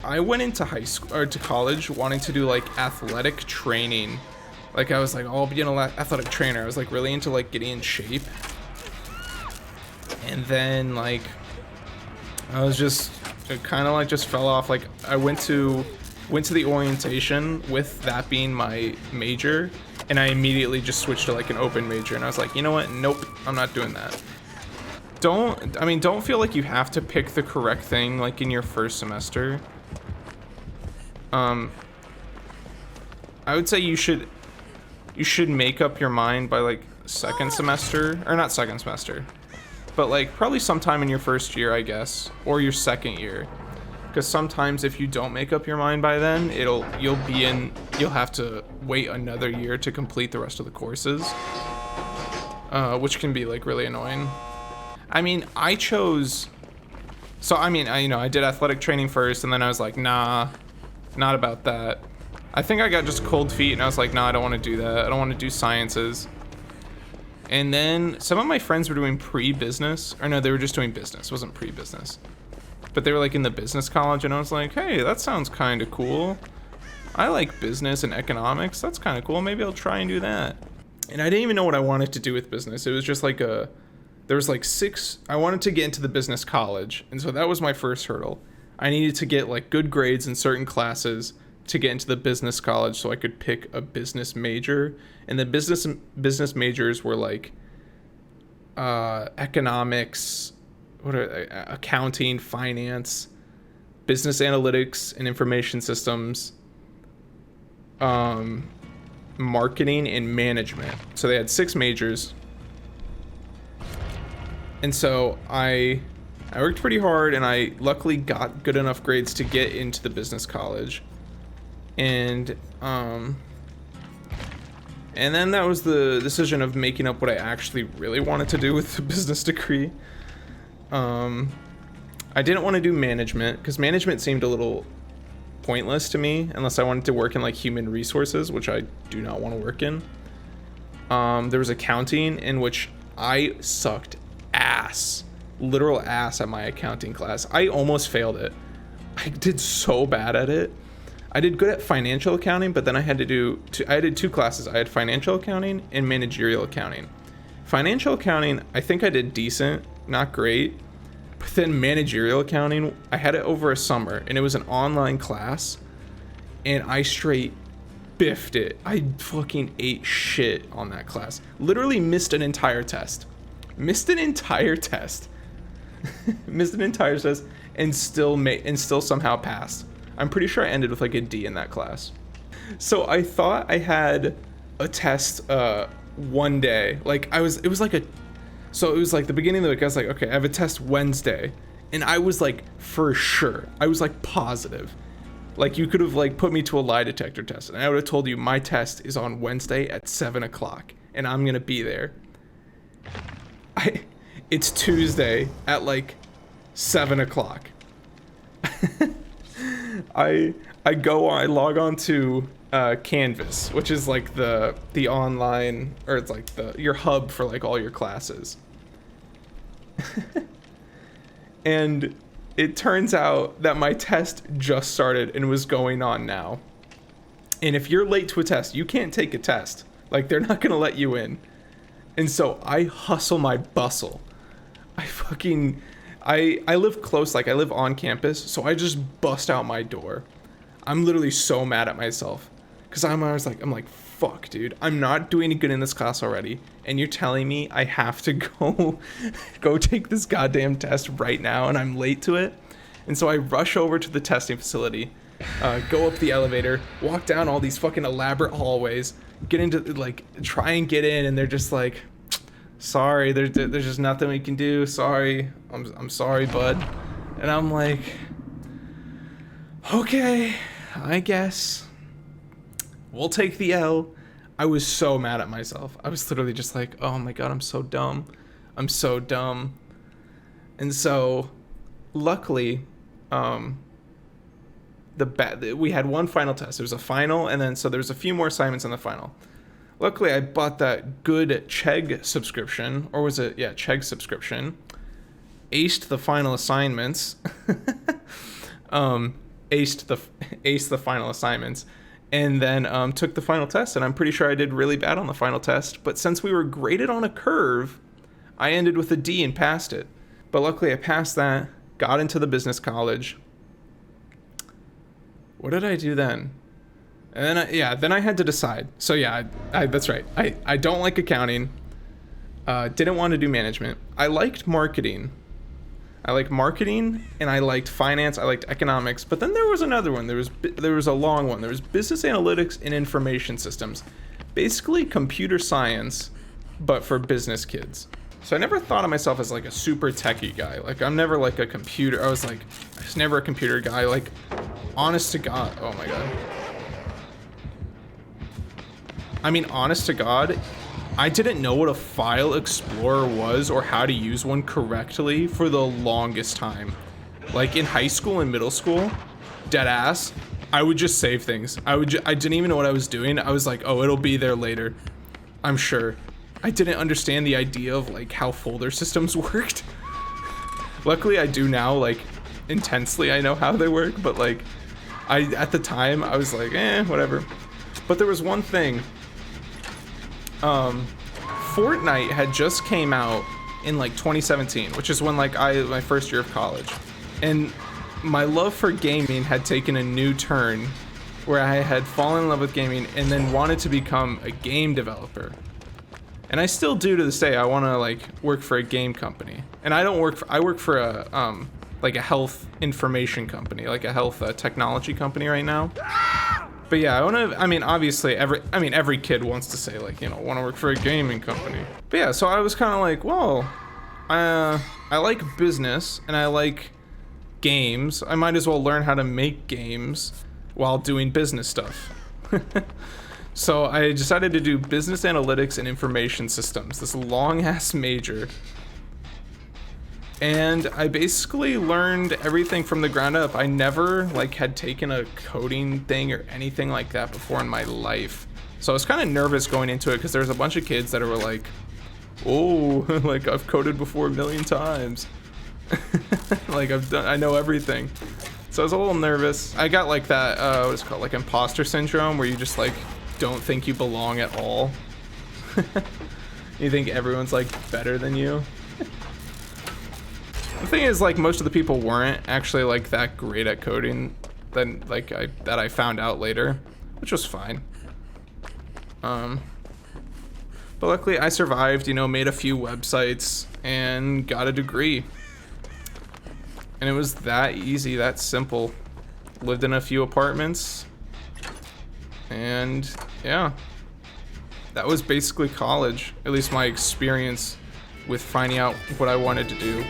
I went into high school or to college wanting to do like athletic training. Like I was like, oh, I'll be an athletic trainer. I was like really into like getting in shape. And then like I was just, it kind of like just fell off. Like I went to the orientation with that being my major, and I immediately just switched to like an open major, and I was like, you know what? Nope, I'm not doing that. Don't feel like you have to pick the correct thing like in your first semester. I would say you should make up your mind by like second semester, or not second semester, but like probably sometime in your first year, I guess, or your second year. Because sometimes if you don't make up your mind by then, you'll have to wait another year to complete the rest of the courses, which can be like really annoying. I mean, I did athletic training first, and then I was like, nah, not about that. I think I got just cold feet, and I was like, nah, I don't want to do that. I don't want to do sciences. And then some of my friends were doing pre-business, or no, they were just doing business. It wasn't pre-business. But they were like in the business college, and I was like, hey, that sounds kind of cool. I like business and economics. That's kind of cool. Maybe I'll try and do that. And I didn't even know what I wanted to do with business. It was just like I wanted to get into the business college. And so that was my first hurdle. I needed to get like good grades in certain classes to get into the business college so I could pick a business major. And the business majors were like economics, accounting, finance, business analytics and information systems, marketing, and management. So they had 6 majors. And so I worked pretty hard, and I luckily got good enough grades to get into the business college. And then that was the decision of making up what I actually really wanted to do with the business degree. I didn't want to do management because management seemed a little pointless to me unless I wanted to work in like human resources, which I do not want to work in. There was accounting, in which I sucked literal ass at my accounting class. I almost failed it. I did so bad at it. I did good at financial accounting, but then I did 2 classes. I had financial accounting and managerial accounting. Financial accounting, I think I did decent, not great. But then managerial accounting, I had it over a summer, and it was an online class, and I straight biffed it. I fucking ate shit on that class. Literally missed an entire test. Missed an entire test and still somehow passed. I'm pretty sure I ended with like a D in that class. So I thought I had a test one day. It was like the beginning of the week. I was like, okay, I have a test Wednesday. And I was like, for sure. I was like positive. Like you could have like put me to a lie detector test, and I would have told you my test is on Wednesday at 7:00 and I'm going to be there. It's Tuesday at like 7:00. I log on to Canvas, which is like the online, or it's like your hub for like all your classes. And it turns out that my test just started and was going on now. And if you're late to a test, you can't take a test. Like they're not gonna let you in. And so I hustle my bustle. I live close, like I live on campus, so I just bust out my door. I'm literally so mad at myself because I'm like, fuck, dude, I'm not doing good in this class already, and you're telling me I have to go take this goddamn test right now, and I'm late to it. And so I rush over to the testing facility, go up the elevator, walk down all these fucking elaborate hallways, get into like try and get in, and they're just like, sorry, there's just nothing we can do. Sorry, I'm sorry, bud. And I'm like, okay, I guess we'll take the L. I was so mad at myself. I was literally just like, oh my god, I'm so dumb. I'm so dumb. And so, luckily, we had one final test. There was a final, and then so there's a few more assignments in the final. Luckily, I bought that good Chegg subscription, or was it, yeah, Chegg subscription. Aced the final assignments. aced the final assignments, and then took the final test. And I'm pretty sure I did really bad on the final test. But since we were graded on a curve, I ended with a D and passed it. But luckily I passed that, got into the business college. What did I do then? And then then I had to decide. So yeah, that's right. I don't like accounting. Didn't want to do management. I liked marketing. I liked marketing, and I liked finance. I liked economics. But then there was another one. There was a long one. There was business analytics and information systems. Basically computer science, but for business kids. So I never thought of myself as like a super techie guy. Like I'm never like a computer. I was never a computer guy. Like, honest to God. Oh my God. I mean, honest to God, I didn't know what a file explorer was or how to use one correctly for the longest time. Like in high school and middle school, dead ass, I would just save things. I didn't even know what I was doing. I was like, oh, it'll be there later, I'm sure. I didn't understand the idea of like how folder systems worked. Luckily I do now, like intensely I know how they work, but like at the time I was like, whatever. But there was one thing. Fortnite had just came out in like 2017, which is when like my first year of college, and my love for gaming had taken a new turn, where I had fallen in love with gaming and then wanted to become a game developer. And I still do to this day. I want to like work for a game company, and I work for a like a health information company, like a health technology company right now. But yeah, obviously every kid wants to say like, want to work for a gaming company. But yeah, so I was kind of like, well, I like business and I like games. I might as well learn how to make games while doing business stuff. So I decided to do business analytics and information systems, this long ass major. And I basically learned everything from the ground up. I never like had taken a coding thing or anything like that before in my life. So I was kind of nervous going into it because there's a bunch of kids that were like, oh, like I've coded before a million times. Like I know everything. So I was a little nervous. I got like that, what is it called? Like imposter syndrome, where you just like don't think you belong at all. You think everyone's like better than you. The thing is, like, most of the people weren't actually like that great at coding than like that I found out later, which was fine. But luckily I survived, made a few websites and got a degree. And it was that easy, that simple. Lived in a few apartments. And yeah, that was basically college, at least my experience with finding out what I wanted to do.